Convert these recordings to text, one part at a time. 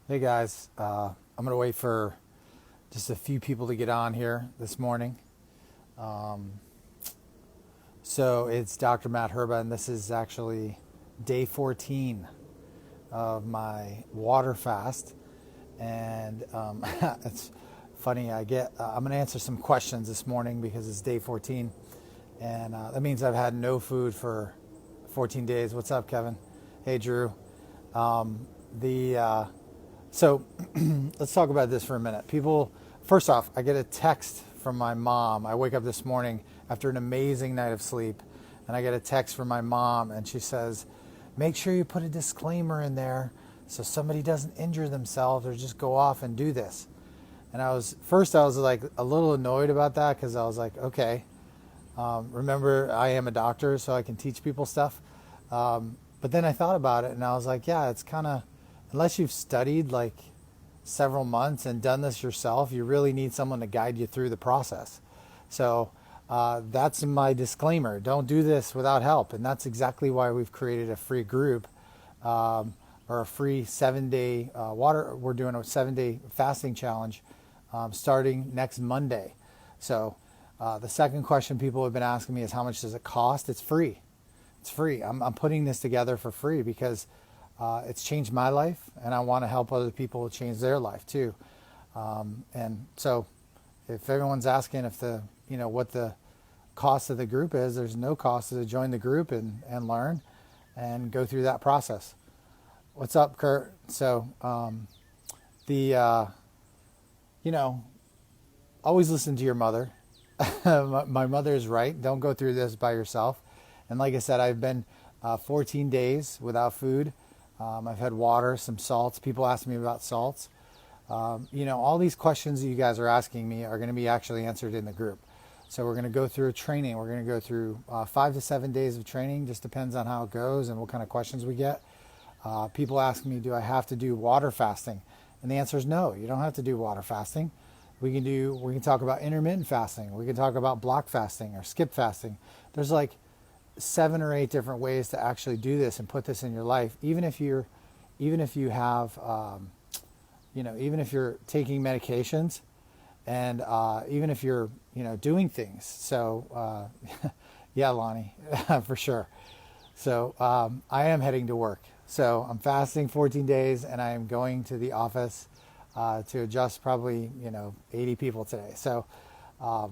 Hey guys, I'm gonna wait for just a few people to get on here this morning. So it's Dr. Matt Herba, and this is actually day 14 of my water fast. And it's funny. I'm gonna answer some questions this morning because it's day 14, and that means I've had no food for 14 days. What's up, Kevin? Hey, Drew. The So let's talk about this for a minute. First off, I get a text from my mom. I wake up this morning after an amazing night of sleep, and I get a text from my mom, and she says, make sure you put a disclaimer in there so somebody doesn't injure themselves or just go off and do this. And I was like a little annoyed about that because I was like, okay, remember I am a doctor, so I can teach people stuff. But then I thought about it, and I was like, yeah, it's kind of, unless you've studied like several months and done this yourself, you really need someone to guide you through the process. So that's my disclaimer. Don't do this without help. And that's exactly why we've created a free group or a free 7-day we're doing a 7-day fasting challenge starting next Monday. So the second question people have been asking me is, how much does it cost? It's free. It's free. I'm putting this together for free because it's changed my life, and I want to help other people change their life too. And so, if everyone's asking what the cost of the group is, there's no cost to join the group and learn and go through that process. What's up, Kurt? So, always listen to your mother. My mother is right. Don't go through this by yourself. And like I said, I've been 14 days without food. I've had water, some salts. People ask me about salts. All these questions that you guys are asking me are going to be actually answered in the group. So we're going to go through a training. We're going to go through 5 to 7 days of training. Just depends on how it goes and what kind of questions we get. People ask me, do I have to do water fasting? And the answer is no. You don't have to do water fasting. We can talk about intermittent fasting. We can talk about block fasting or skip fasting. There's like 7 or 8 different ways to actually do this and put this in your life. Even if you have, even if you're taking medications, and even if you're, doing things. So, yeah, Lonnie, for sure. So I am heading to work. So I'm fasting 14 days, and I am going to the office to adjust probably 80 people today. So, but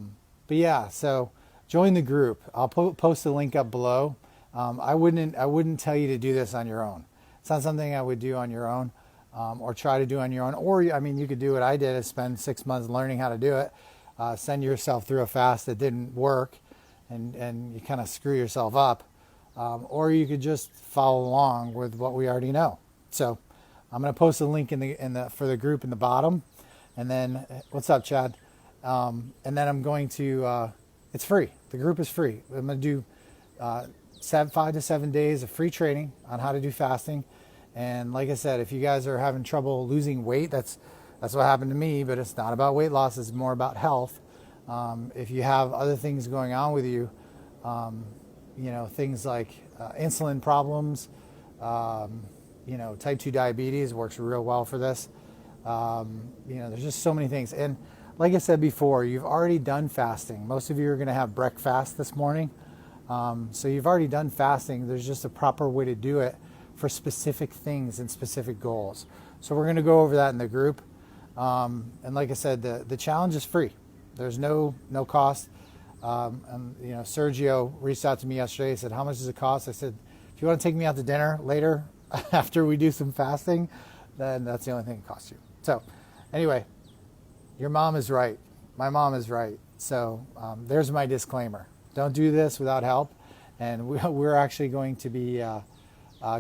yeah, so. Join the group. I'll post a link up below. I wouldn't tell you to do this on your own. It's not something I would do on your own, or try to do on your own. Or you could do what I did: is spend 6 months learning how to do it. Send yourself through a fast that didn't work, and you kind of screw yourself up. Or you could just follow along with what we already know. So I'm going to post a link for the group in the bottom, and then what's up, Chad? And then I'm going to. It's free. The group is free. I'm going to do 5 to 7 days of free training on how to do fasting. And like I said, if you guys are having trouble losing weight, that's what happened to me. But it's not about weight loss. It's more about health. If you have other things going on with you, things like insulin problems, type 2 diabetes works real well for this. There's just so many things. And like I said before, you've already done fasting. Most of you are going to have breakfast this morning. So you've already done fasting. There's just a proper way to do it for specific things and specific goals. So we're going to go over that in the group. And like I said, the challenge is free. There's no cost. Sergio reached out to me yesterday. He said, how much does it cost? I said, if you want to take me out to dinner later after we do some fasting, then that's the only thing it costs you. So anyway, your mom is right. My mom is right. So there's my disclaimer. Don't do this without help. And we're actually going to be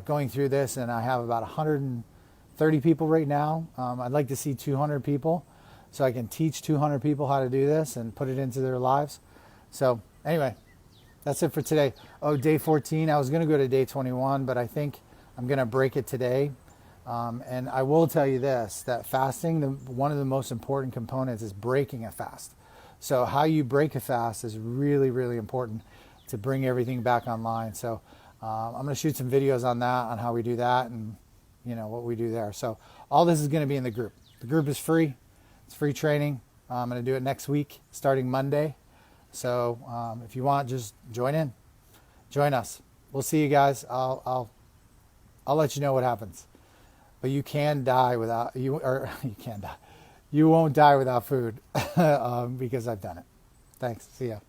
going through this, and I have about 130 people right now. I'd like to see 200 people so I can teach 200 people how to do this and put it into their lives. So anyway, that's it for today. Oh, day 14. I was going to go to day 21, but I think I'm going to break it today. And I will tell you this, that fasting, one of the most important components is breaking a fast. So how you break a fast is really, really important to bring everything back online. So I'm going to shoot some videos on that, on how we do that. And what we do there. So all this is going to be in the group. The group is free. It's free training. I'm going to do it next week, starting Monday. So if you want, just join in. Join us. We'll see you guys. I'll let you know what happens. But you can die without you can die. You won't die without food because I've done it. Thanks. See ya.